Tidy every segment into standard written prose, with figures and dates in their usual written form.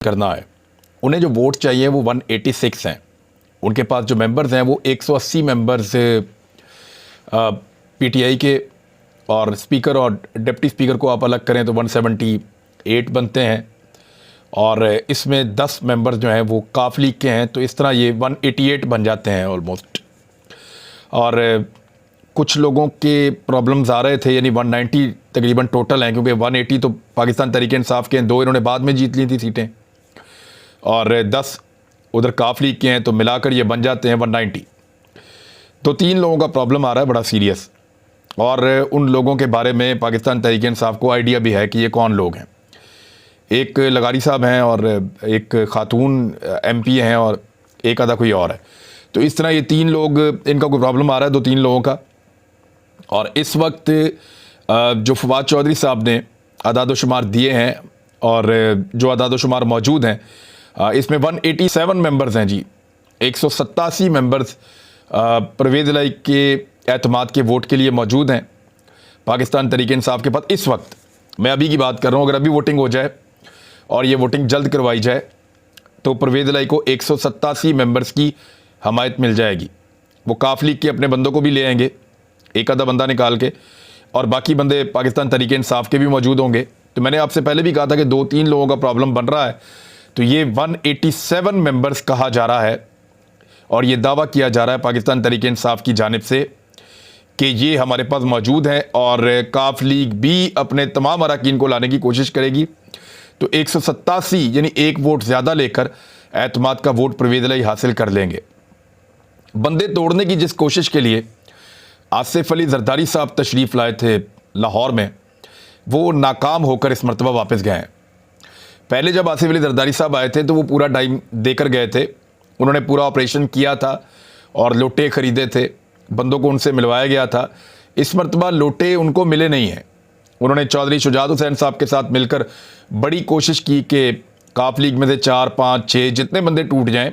करना है। उन्हें जो वोट चाहिए वो 186 हैं। उनके पास जो मेंबर्स हैं वो 180 मेंबर्स पीटीआई के, और स्पीकर और डिप्टी स्पीकर को आप अलग करें तो 178 बनते हैं, और इसमें 10 मेंबर्स जो हैं वो काफ लीग के हैं, तो इस तरह ये 188 बन जाते हैं ऑलमोस्ट। और कुछ लोगों के प्रॉब्लम्स आ रहे थे, यानी 190 तकरीबन टोटल हैं, क्योंकि 180 तो पाकिस्तान तहरीक इंसाफ के हैं, 2 इन्होंने बाद में जीत ली थी सीटें, और 10 उधर काफ लीग के हैं, तो मिलाकर ये बन जाते हैं 190। तो 3 लोगों का प्रॉब्लम आ रहा है बड़ा सीरियस, और उन लोगों के बारे में पाकिस्तान तहरीक इंसाफ को आइडिया भी है कि ये कौन लोग हैं। एक लगारी साहब हैं, और एक खातून एमपी हैं, और एक आधा कोई और है। तो इस तरह ये 3 लोग, इनका कोई प्रॉब्लम आ रहा है 2-3 लोगों का। और इस वक्त जो फवाद चौधरी साहब ने अदाद-ओ-शुमार दिए हैं, और जो अदाद-ओ-शुमार मौजूद हैं, इसमें 187 मेंबर्स हैं जी। 187 मेंबर्स परवेज़ इलाही के एतमाद के वोट के लिए मौजूद हैं पाकिस्तान तहरीक इंसाफ के पास इस वक्त। मैं अभी की बात कर रहा हूँ, अगर अभी वोटिंग हो जाए और ये वोटिंग जल्द करवाई जाए तो परवेज़ इलाही को 187 मेंबर्स की हमायत मिल जाएगी। वो काफ लीग के अपने बंदों को भी ले आएंगे, एक आधा बंदा निकाल के, और बाकी बंदे पाकिस्तान तहरीक इंसाफ के भी मौजूद होंगे। तो मैंने आपसे पहले भी कहा था कि 2-3 लोगों का प्रॉब्लम बन रहा है, तो ये 187 मेंबर्स कहा जा रहा है, और ये दावा किया जा रहा है पाकिस्तान तहरीक इंसाफ की जानिब से कि ये हमारे पास मौजूद है, और काफ लीग भी अपने तमाम अरकान को लाने की कोशिश करेगी। तो 187 यानी 1 वोट ज़्यादा लेकर एतमाद का वोट परवेज़ इलाही हासिल कर लेंगे। बंदे तोड़ने की जिस कोशिश के लिए आसिफ अली जरदारी साहब तशरीफ़ लाए थे लाहौर में, वो नाकाम होकर इस मरतबा वापस गए हैं। पहले जब आसिफ अली जरदारी साहब आए थे तो वो पूरा टाइम देकर गए थे, उन्होंने पूरा ऑपरेशन किया था और लोटे ख़रीदे थे, बंदों को उनसे मिलवाया गया था। इस मरतबा लोटे उनको मिले नहीं हैं। उन्होंने चौधरी शुजात हुसैन साहब के साथ मिलकर बड़ी कोशिश की कि काफ लीग में से 4, 5, 6 जितने बंदे टूट जाएं,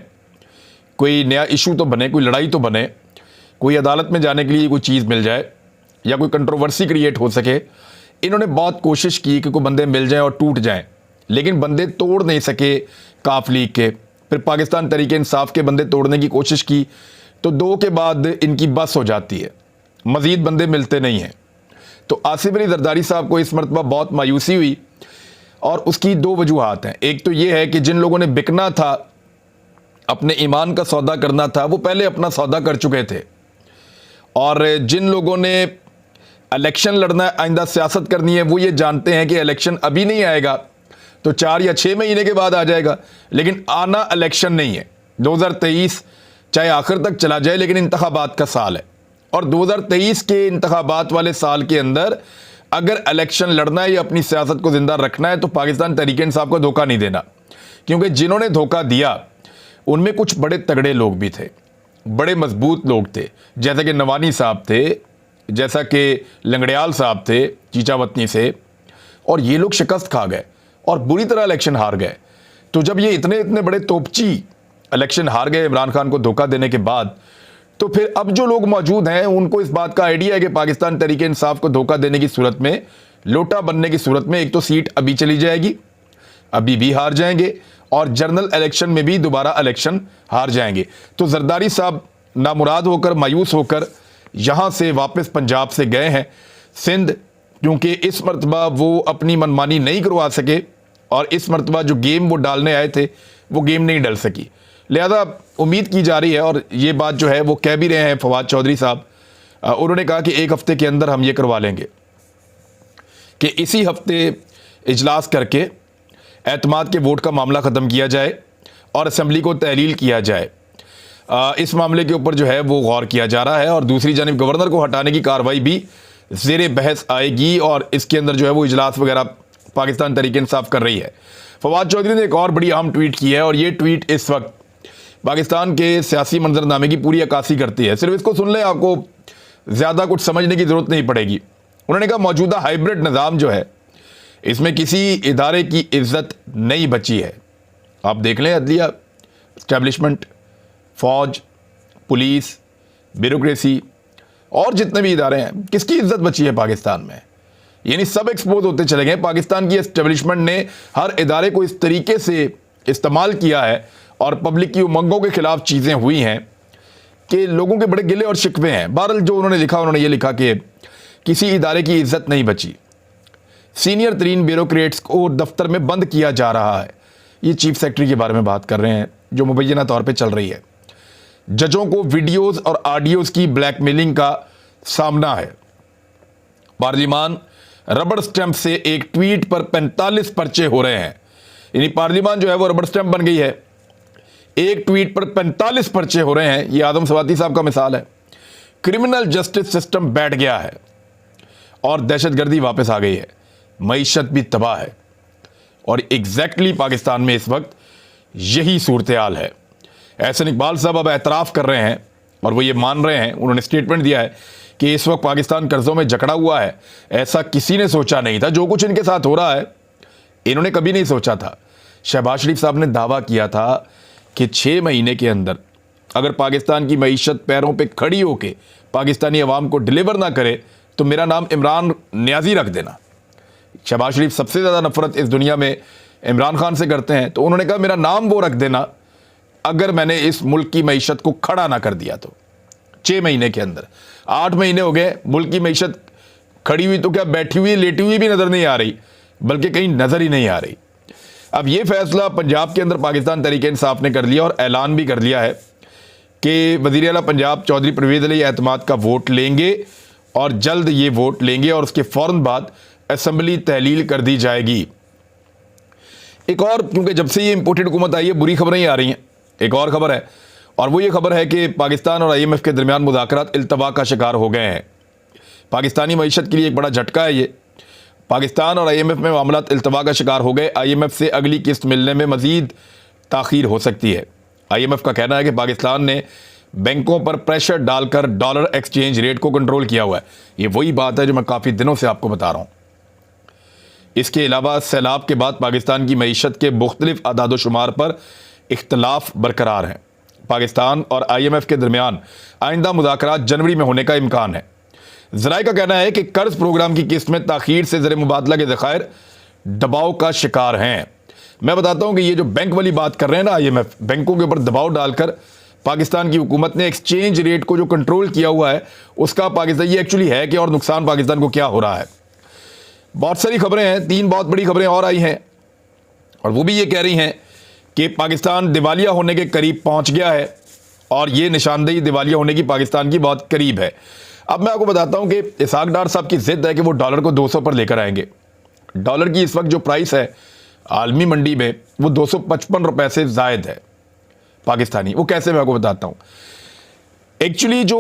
कोई नया इशू तो बने, कोई लड़ाई तो बने, कोई अदालत में जाने के लिए कोई चीज़ मिल जाए, या कोई कंट्रोवर्सी क्रिएट हो सके। इन्होंने बहुत कोशिश की कि कोई बंदे मिल जाएं और टूट जाएं, लेकिन बंदे तोड़ नहीं सके काफ लीग के। फिर पाकिस्तान तहरीक इंसाफ के बंदे तोड़ने की कोशिश की, तो 2 के बाद इनकी बस हो जाती है, मज़ीद बंदे मिलते नहीं हैं। तो आसिफ अली जरदारी साहब को इस मरतबा बहुत मायूसी हुई, और उसकी 2 वजूहात हैं। एक तो ये है कि जिन लोगों ने बिकना था, अपने ईमान का सौदा करना था, वो पहले अपना सौदा कर चुके थे, और जिन लोगों ने इलेक्शन लड़ना है, आइंदा सियासत करनी है, वो ये जानते हैं कि इलेक्शन अभी नहीं आएगा, तो 4 या 6 महीने के बाद आ जाएगा, लेकिन आना इलेक्शन नहीं है। 2023 चाहे आखिर तक चला जाए, लेकिन इंतखाबात का साल है, और 2023 के इंतखाबात वाले साल के अंदर अगर इलेक्शन लड़ना है या अपनी सियासत को ज़िंदा रखना है, तो पाकिस्तान तहरीक इंसाफ को धोखा नहीं देना। क्योंकि जिन्होंने धोखा दिया उनमें कुछ बड़े तगड़े लोग भी थे, बड़े मजबूत लोग थे, जैसे कि नवानी साहब थे, जैसा कि लंगड़ियाल साहब थे चीचावतनी से, और ये लोग शिकस्त खा गए और बुरी तरह इलेक्शन हार गए। तो जब ये इतने इतने बड़े तोपची इलेक्शन हार गए इमरान खान को धोखा देने के बाद, तो फिर अब जो लोग मौजूद हैं उनको इस बात का आइडिया है कि पाकिस्तान तहरीक इंसाफ को धोखा देने की सूरत में, लोटा बनने की सूरत में, एक तो सीट अभी चली जाएगी, अभी भी हार जाएंगे, और जनरल इलेक्शन में भी दोबारा इलेक्शन हार जाएंगे। तो जरदारी साहब नामुराद होकर, मायूस होकर यहाँ से वापस पंजाब से गए हैं सिंध, क्योंकि इस मरतबा वो अपनी मनमानी नहीं करवा सके, और इस मरतबा जो गेम वो डालने आए थे वो गेम नहीं डल सकी। लिहाजा उम्मीद की जा रही है, और ये बात जो है वो कह भी रहे हैं फवाद चौधरी साहब, उन्होंने कहा कि 1 हफ्ते के अंदर हम ये करवा लेंगे कि इसी हफ्ते इजलास करके एतमाद के वोट का मामला ख़त्म किया जाए और असम्बली को तहलील किया जाए। इस मामले के ऊपर जो है वो गौर किया जा रहा है, और दूसरी जानिब गवर्नर को हटाने की कार्रवाई भी ज़ेरे बहस आएगी, और इसके अंदर जो है वो इजलास वगैरह पाकिस्तान तहरीक इंसाफ कर रही है। फवाद चौधरी ने एक और बड़ी अहम ट्वीट की है, और ये ट्वीट इस वक्त पाकिस्तान के सियासी मंजरनामे की पूरी अक्कासी करती है। सिर्फ इसको सुन लें, आपको ज़्यादा कुछ समझने की ज़रूरत नहीं पड़ेगी। उन्होंने कहा मौजूदा हाइब्रिड निज़ाम जो है, इसमें किसी इदारे की इज्जत नहीं बची है। आप देख लें, अदलिया, इस्टेब्लिशमेंट, फ़ौज, पुलिस, ब्यूरोक्रेसी और जितने भी इदारे हैं, किसकी इज्जत बची है पाकिस्तान में? यानी सब एक्सपोज होते चले गए। पाकिस्तान की एस्टेब्लिशमेंट ने हर इदारे को इस तरीके से इस्तेमाल किया है और पब्लिक की उमंगों के खिलाफ चीज़ें हुई हैं कि लोगों के बड़े गिले और शिकवे हैं। बहरहाल जो उन्होंने लिखा, उन्होंने ये लिखा कि किसी इदारे की इज्जत नहीं बची, सीनियर तरीन ब्यूरोक्रेट्स को दफ्तर में बंद किया जा रहा है। ये चीफ सेक्रेटरी के बारे में बात कर रहे हैं जो मुबैना तौर पे चल रही है। जजों को वीडियोस और ऑडियोज की ब्लैकमेलिंग का सामना है। पार्लिमान रबड़ स्टैंप से एक ट्वीट पर 45 पर्चे हो रहे हैं। यानी पार्लिमान जो है वो रबड़ स्टैंप बन गई है, एक ट्वीट पर 45 पर्चे हो रहे हैं। ये आदम सवाती साहब का मिसाल है। क्रिमिनल जस्टिस सिस्टम बैठ गया है और दहशतगर्दी वापस आ गई है, मईशत भी तबाह है। और एग्जैक्टली पाकिस्तान में इस वक्त यही सूरत हाल है। एहसन इकबाल साहब अब एतराफ़ कर रहे हैं और वो ये मान रहे हैं, उन्होंने स्टेटमेंट दिया है कि इस वक्त पाकिस्तान कर्ज़ों में जकड़ा हुआ है। ऐसा किसी ने सोचा नहीं था। जो कुछ इनके साथ हो रहा है इन्होंने कभी नहीं सोचा था। शहबाज शरीफ साहब ने दावा किया था कि 6 महीने के अंदर अगर पाकिस्तान की मईशत पैरों पे खड़ी होके पाकिस्तानी अवाम को डिलीवर ना करे तो मेरा नाम इमरान न्याजी रख देना। शहबाज शरीफ सबसे ज़्यादा नफरत इस दुनिया में इमरान खान से करते हैं, तो उन्होंने कहा मेरा नाम वो रख देना अगर मैंने इस मुल्क की मईशत को खड़ा ना कर दिया तो। 6 महीने के अंदर 8 महीने हो गए, मुल्क की मईशत खड़ी हुई तो क्या बैठी हुई लेटी हुई भी नज़र नहीं आ रही, बल्कि कहीं नज़र ही नहीं आ रही। अब ये फैसला पंजाब के अंदर पाकिस्तान तहरीक इंसाफ ने कर लिया और ऐलान भी कर लिया है कि वज़ीर आला पंजाब चौधरी परवेज़ अली एतमाद का वोट लेंगे और जल्द ये वोट लेंगे और उसके फ़ौरन बाद असेंबली तहलील कर दी जाएगी। एक और, क्योंकि जब से ये इंपोर्टेड हुकूमत आई है बुरी खबरें ही आ रही हैं, एक और खबर है और वो ये खबर है कि पाकिस्तान और IMF के दरमियान मुज़ाकरात इल्तवा का शिकार हो गए हैं। पाकिस्तानी मईशत के लिए एक बड़ा झटका है ये। पाकिस्तान और IMF में मामलात इल्तवा का शिकार हो गए। IMF से अगली किस्त मिलने में मज़ीद ताख़ीर हो सकती है। IMF का कहना है कि पाकिस्तान ने बैंकों पर प्रेशर डालकर डॉलर एक्सचेंज रेट को कंट्रोल किया हुआ है। ये वही बात है जो मैं काफ़ी दिनों से आपको बता रहा हूँ। इसके अलावा सैलाब के बाद पाकिस्तान की मईशत के मुख्तलिफ अदाद-ओ-शुमार पर इख्तलाफ बरकरार हैं। पाकिस्तान और IMF के दरमियान आइंदा मुज़ाकरात जनवरी में होने का इम्कान है। ज़राए का कहना है कि कर्ज प्रोग्राम की किस्त में ताख़ीर से ज़र मुबादला के ज़खायर दबाव का शिकार हैं। मैं बताता हूँ कि ये जो बैंक वाली बात कर रहे हैं ना IMF, बैंकों के ऊपर दबाव डालकर पाकिस्तान की हुकूमत ने एक्सचेंज रेट को जो कंट्रोल किया हुआ है उसका पाकिस्तान ये एक्चुअली है कि और नुकसान पाकिस्तान को क्या हो रहा है। बहुत सारी खबरें हैं, 3 बहुत बड़ी खबरें और आई हैं और वो भी ये कह रही हैं कि पाकिस्तान दिवालिया होने के करीब पहुंच गया है और ये निशानदेही दिवालिया होने की पाकिस्तान की बहुत करीब है। अब मैं आपको बताता हूं कि इसहाक डार साहब की जिद है कि वो डॉलर को 200 पर लेकर आएंगे। डॉलर की इस वक्त जो प्राइस है आलमी मंडी में वो 255 रुपए से जायद है पाकिस्तानी। वो कैसे, मैं आपको बताता हूं। एक्चुअली जो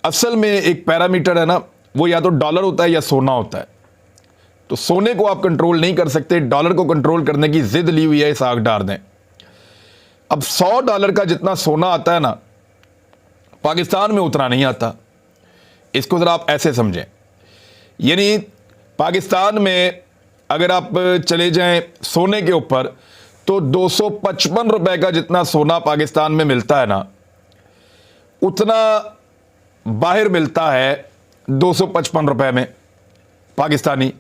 असल में एक पैरामीटर है ना, वो या तो डॉलर होता है या सोना होता है। तो सोने को आप कंट्रोल नहीं कर सकते, डॉलर को कंट्रोल करने की जिद ली हुई है इसहाक डार ने। अब $100 का जितना सोना आता है ना, पाकिस्तान में उतना नहीं आता। इसको जरा आप ऐसे समझें, यानी पाकिस्तान में अगर आप चले जाएं सोने के ऊपर तो 255 रुपए का जितना सोना पाकिस्तान में मिलता है ना, उतना बाहर मिलता है 255 रुपए में पाकिस्तानी।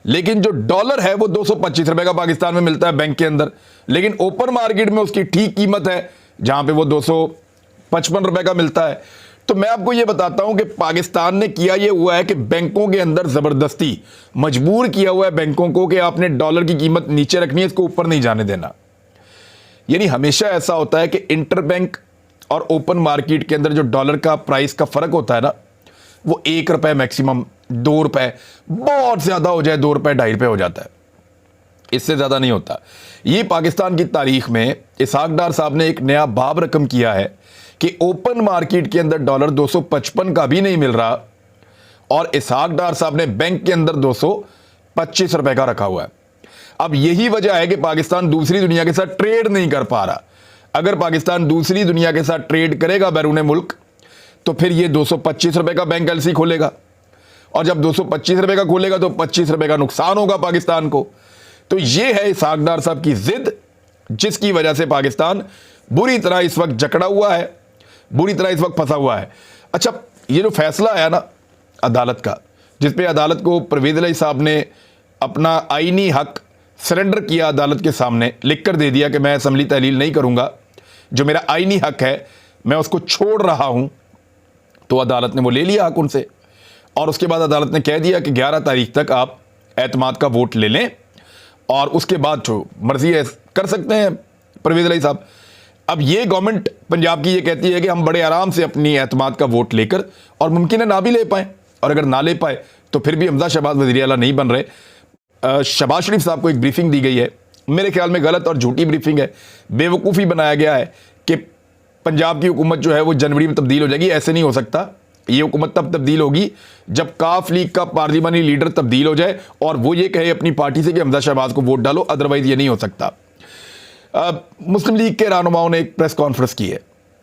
लेकिन जो डॉलर है वो 225 रुपए का पाकिस्तान में मिलता है बैंक के अंदर, लेकिन ओपन मार्केट में उसकी ठीक कीमत है जहां पे वो 255 रुपए का मिलता है। तो मैं आपको ये बताता हूं कि पाकिस्तान ने किया ये हुआ है कि बैंकों के अंदर जबरदस्ती मजबूर किया हुआ है बैंकों को कि आपने डॉलर की कीमत नीचे रखनी है, इसको ऊपर नहीं जाने देना। यानी हमेशा ऐसा होता है कि इंटर बैंक और ओपन मार्केट के अंदर जो डॉलर का प्राइस का फर्क होता है ना, वो 1 रुपए मैक्सिमम, 2 रुपए, बहुत ज्यादा हो जाए 2 रुपए 2.5 रुपए हो जाता है, इससे ज्यादा नहीं होता। ये पाकिस्तान की तारीख में इसहाक डार साहब ने एक नया बाब रकम किया है कि ओपन मार्केट के अंदर डॉलर 255 का भी नहीं मिल रहा और इसहाक डार साहब ने बैंक के अंदर 225 रुपए का रखा हुआ है। अब यही वजह है कि पाकिस्तान दूसरी दुनिया के साथ ट्रेड नहीं कर पा रहा। अगर पाकिस्तान दूसरी दुनिया के साथ ट्रेड करेगा बैरून मुल्क, तो फिर ये 225 रुपए का बैंक एलसी खोलेगा और जब 225 रुपए का खोलेगा तो 25 रुपए का नुकसान होगा पाकिस्तान को। तो ये है इसहाक डार साहब की जिद, जिसकी वजह से पाकिस्तान बुरी तरह इस वक्त जकड़ा हुआ है, बुरी तरह इस वक्त फंसा हुआ है। अच्छा, ये जो फैसला आया ना अदालत का, जिसपे अदालत को परवेज़ इलाही साहब ने अपना आईनी हक सरेंडर किया अदालत के सामने, लिख कर दे दिया कि मैं असम्बली तहलील नहीं करूंगा, जो मेरा आईनी हक है मैं उसको छोड़ रहा हूं, तो अदालत ने वो ले लिया हक उनसे। और उसके बाद अदालत ने कह दिया कि 11 तारीख तक आप एतमाद का वोट ले लें और उसके बाद जो मर्जी है कर सकते हैं परवेज इलाही साहब। अब ये गवर्नमेंट पंजाब की ये कहती है कि हम बड़े आराम से अपनी एतमाद का वोट लेकर, और मुमकिन है ना भी ले पाए, और अगर ना ले पाए तो फिर भी हमजा शहबाज वज़ीर आला नहीं बन रहे। शहबाज शरीफ साहब को एक ब्रीफिंग दी गई है, मेरे ख्याल में गलत और झूठी ब्रीफिंग है। बेवकूफ़ी बनाया गया है कि पंजाब की हुकूमत जो है वो जनवरी में तब्दील हो जाएगी। ऐसे नहीं हो सकता। ये हुकूमत तब तब्दील होगी जब काफ लीग का पार्लिमानी लीडर तब्दील हो जाए और वो ये कहे अपनी पार्टी से कि हमजा शहबाज को वोट डालो, अदरवाइज ये नहीं हो सकता। मुस्लिम लीग के रहनुमाओं ने एक प्रेस कॉन्फ्रेंस की है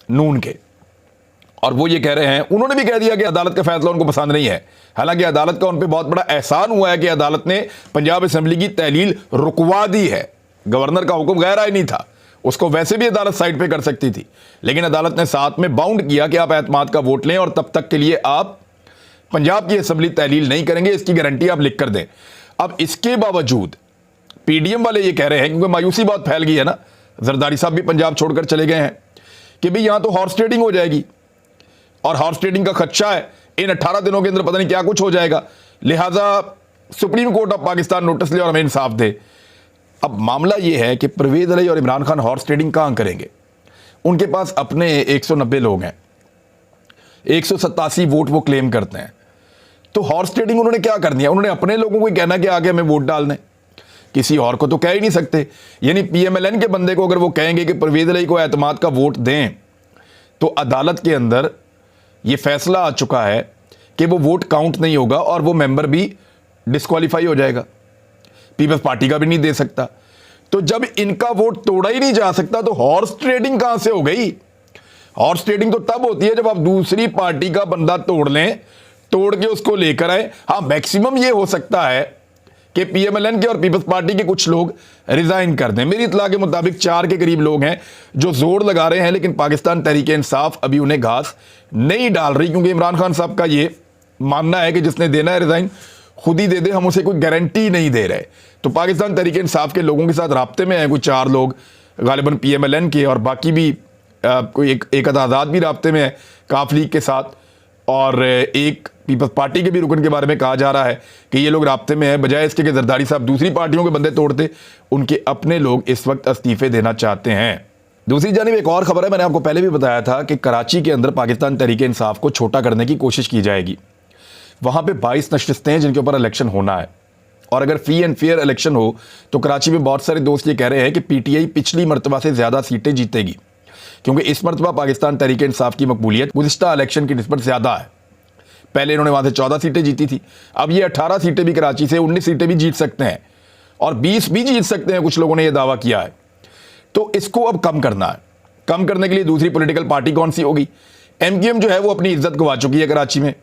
नून के, और वो ये कह रहे हैं, उन्होंने भी कह दिया कि अदालत का फैसला उनको पसंद नहीं है। हालांकि अदालत का उन पर बहुत बड़ा एहसान हुआ है कि अदालत ने पंजाब असेंबली की तहलील रुकवा दी है। गवर्नर का हुक्म गैर आईनी था, उसको वैसे भी अदालत साइड पे कर सकती थी, लेकिन अदालत ने साथ में बाउंड किया कि आप एतमाद का वोट लें और तब तक के लिए आप पंजाब की असेंबली तहलील नहीं करेंगे, इसकी गारंटी आप लिख कर दें। अब इसके बावजूद पीडीएम वाले ये कह रहे हैं, क्योंकि मायूसी बहुत फैल गई है ना, जरदारी साहब भी पंजाब छोड़कर चले गए हैं, कि भाई यहां तो हॉर्स ट्रेडिंग हो जाएगी और हॉर्स ट्रेडिंग का खदशा है, इन 18 दिनों के अंदर पता नहीं क्या कुछ हो जाएगा, लिहाजा supreme court of Pakistan notice ले और हमें इंसाफ दे। अब मामला यह है कि परवेज इलाही और इमरान खान हॉर्स ट्रेडिंग कहां करेंगे? उनके पास अपने 190 लोग हैं, 187 वोट वो क्लेम करते हैं, तो हॉर्स ट्रेडिंग उन्होंने क्या करनी है? उन्होंने अपने लोगों को ही कहना कि आगे हमें वोट डाल दें, किसी और को तो कह ही नहीं सकते। यानी पीएमएलएन के बंदे को अगर वो कहेंगे कि परवेज इलाही को एतमाद का वोट दें, तो अदालत के अंदर ये फैसला आ चुका है कि वो वोट काउंट नहीं होगा और वो मेंबर भी डिस्क्वालीफाई हो जाएगा, पीपल्स पार्टी का भी नहीं दे सकता। तो जब इनका वोट तोड़ा ही नहीं जा सकता तो हॉर्स ट्रेडिंग कहां से हो गई? हॉर्स ट्रेडिंग तो तब होती है जब आप दूसरी पार्टी का बंदा तोड़ लें, तोड़ के उसको लेकर आए। हाँ, मैक्सिमम ये हो सकता है कि पीएमएलएन के और पीपल्स पार्टी के कुछ लोग रिजाइन कर दें। मेरी इत्तला के मुताबिक 4 के करीब लोग हैं जो जोर लगा रहे हैं, लेकिन पाकिस्तान तहरीक इंसाफ अभी उन्हें घास नहीं डाल रही, क्योंकि इमरान खान साहब का ये मानना है कि जिसने देना है रिजाइन खुद ही दे दे, हम उसे कोई गारंटी नहीं दे रहे। तो पाकिस्तान तहरीक इंसाफ के लोगों के साथ राब्ते में हैं कोई 4 लोग, गालिबन पीएमएलएन के, और बाकी भी कोई एक आज़ाद भी राब्ते में है काफ लीग के साथ, और एक पीपल्स पार्टी के भी रुकन के बारे में कहा जा रहा है कि ये लोग राब्ते में हैं। बजाय इसके कि जरदारी साहब दूसरी पार्टियों के बंदे तोड़ते, उनके अपने लोग इस वक्त इस्तीफे देना चाहते हैं। दूसरी जानिब एक और खबर है, मैंने आपको पहले भी बताया था कि कराची के अंदर पाकिस्तान तहरीक इंसाफ को छोटा करने की कोशिश की जाएगी। वहां पे 22 नशिस्तें हैं जिनके ऊपर इलेक्शन होना है, और अगर फ्री एंड फेयर इलेक्शन हो तो कराची में बहुत सारे दोस्त ये कह रहे हैं कि पीटीआई पिछली मरतबा से ज्यादा सीटें जीतेगी, क्योंकि इस मरतबा पाकिस्तान तहरीक इंसाफ की मकबूलियत गुज़िश्ता इलेक्शन की निस्बत ज्यादा है। पहले इन्होंने वहां से 14 सीटें जीती थी, अब ये 18 सीटें भी कराची से, 19 सीटें भी जीत सकते हैं और 20 भी जीत सकते हैं, कुछ लोगों ने यह दावा किया है। तो इसको अब कम करना है। कम करने के लिए दूसरी पॉलिटिकल पार्टी कौन सी होगी? एमक्यूएम जो है वो अपनी इज्जत गवा चुकी है कराची में,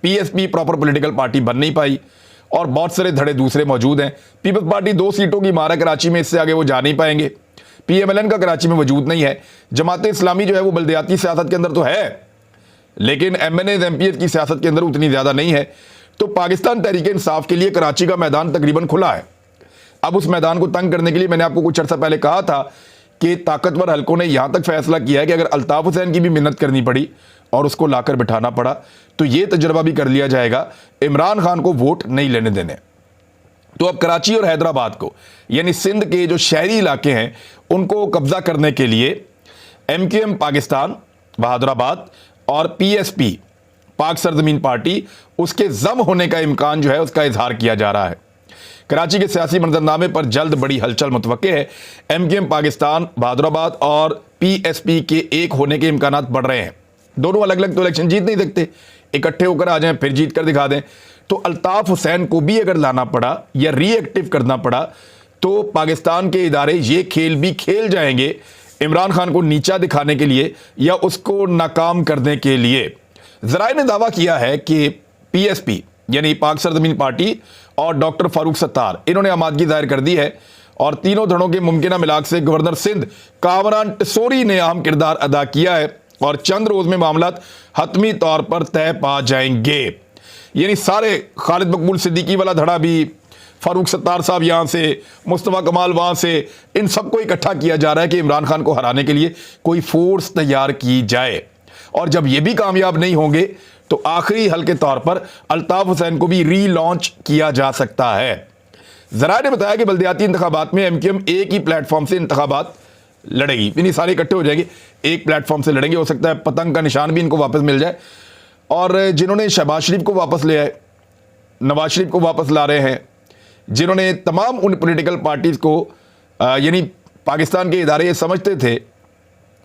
पीएसपी प्रॉपर पॉलिटिकल पार्टी बन नहीं पाई, और बहुत सारे धड़े दूसरे मौजूद हैं। पीपल्स पार्टी 2 सीटों की मार है कराची में, इससे आगे वो जा नहीं पाएंगे। पीएमएलएन का कराची में वजूद नहीं है। जमात इस्लामी जो है वो बल्दियाती सियासत के अंदर तो है, लेकिन एमएनए एमपीएस की सियासत के अंदर उतनी ज्यादा नहीं है। तो पाकिस्तान तहरीक इंसाफ के लिए कराची का मैदान तकरीबन खुला है। अब उस मैदान को तंग करने के लिए मैंने आपको कुछ अर्सा पहले कहा था कि ताकतवर हलकों ने यहां तक फैसला किया है कि अगर अल्ताफ हुसैन की भी मिन्नत करनी पड़ी और उसको लाकर बिठाना पड़ा तो यह तजर्बा भी कर लिया जाएगा, इमरान खान को वोट नहीं लेने देने। तो अब कराची और हैदराबाद को, यानी सिंध के जो शहरी इलाके हैं, उनको कब्जा करने के लिए एमक्यूएम पाकिस्तान बहादुराबाद और पीएसपी पाक सरजमीन पार्टी, उसके जम होने का इम्कान जो है उसका इजहार किया जा रहा है। कराची के सियासी मंजरनामे पर जल्द बड़ी हलचल मुतवक्के है। एमक्यूएम पाकिस्तान बहादुराबाद और पीएसपी के एक होने के इम्कान बढ़ रहे हैं। दोनों अलग अलग तो इलेक्शन जीत नहीं सकते, इकट्ठे होकर आ जाएं फिर जीत कर दिखा दें। तो अल्ताफ हुसैन को भी अगर लाना पड़ा या रीएक्टिव करना पड़ा तो पाकिस्तान के इदारे ये खेल भी खेल जाएंगे इमरान खान को नीचा दिखाने के लिए या उसको नाकाम करने के लिए। जराए ने दावा किया है कि पीएसपी यानी पाक सरजमीन पार्टी और डॉक्टर फारूक सत्तार, इन्होंने आमादगी जाहिर कर दी है और तीनों धड़ों के मुमकिन मिलाक से गवर्नर सिंध कामरान टसोरी ने अहम किरदार अदा किया है और चंद रोज में मामला हतमी तौर पर तय पा जाएंगे। यानी सारे खालिद मकबूल सिद्दीकी वाला धड़ा भी, फारूक सत्तार साहब यहाँ से, मुस्तफ़ा कमाल वहाँ से, इन सबको इकट्ठा किया जा रहा है कि इमरान खान को हराने के लिए कोई फोर्स तैयार की जाए। और जब ये भी कामयाब नहीं होंगे तो आखिरी हल के तौर पर अल्ताफ हुसैन को भी रीलॉन्च किया जा सकता है। ज़राए ने बताया कि बल्दियाती इंतखाबात में एमक्यूएम एक ही प्लेटफॉर्म से इंतखाबात लड़ेगी, यानी सारे इकट्ठे हो जाएंगे, एक प्लेटफॉर्म से लड़ेंगे। हो सकता है पतंग का निशान भी इनको वापस मिल जाए। और जिन्होंने शहबाज शरीफ को वापस ले आए, नवाज शरीफ को वापस ला रहे हैं, जिन्होंने तमाम उन पॉलिटिकल पार्टीज़ को यानी पाकिस्तान के इदारे ये समझते थे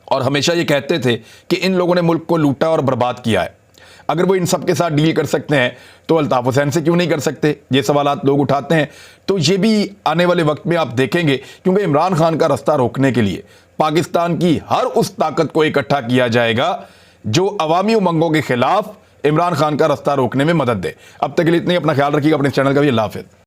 और हमेशा ये कहते थे कि इन लोगों ने मुल्क को लूटा और बर्बाद किया है, अगर वो इन सब के साथ डील कर सकते हैं तो अल्ताफ हुसैन से क्यों नहीं कर सकते? ये सवालात लोग उठाते हैं। तो ये भी आने वाले वक्त में आप देखेंगे, क्योंकि इमरान खान का रास्ता रोकने के लिए पाकिस्तान की हर उस ताकत को इकट्ठा किया जाएगा जो अवामी उमंगों के खिलाफ इमरान खान का रास्ता रोकने में मदद दे। अब तक के लिए इतनी, अपना ख्याल रखिएगा, अपने चैनल का भी। अल्लाह हाफिज़।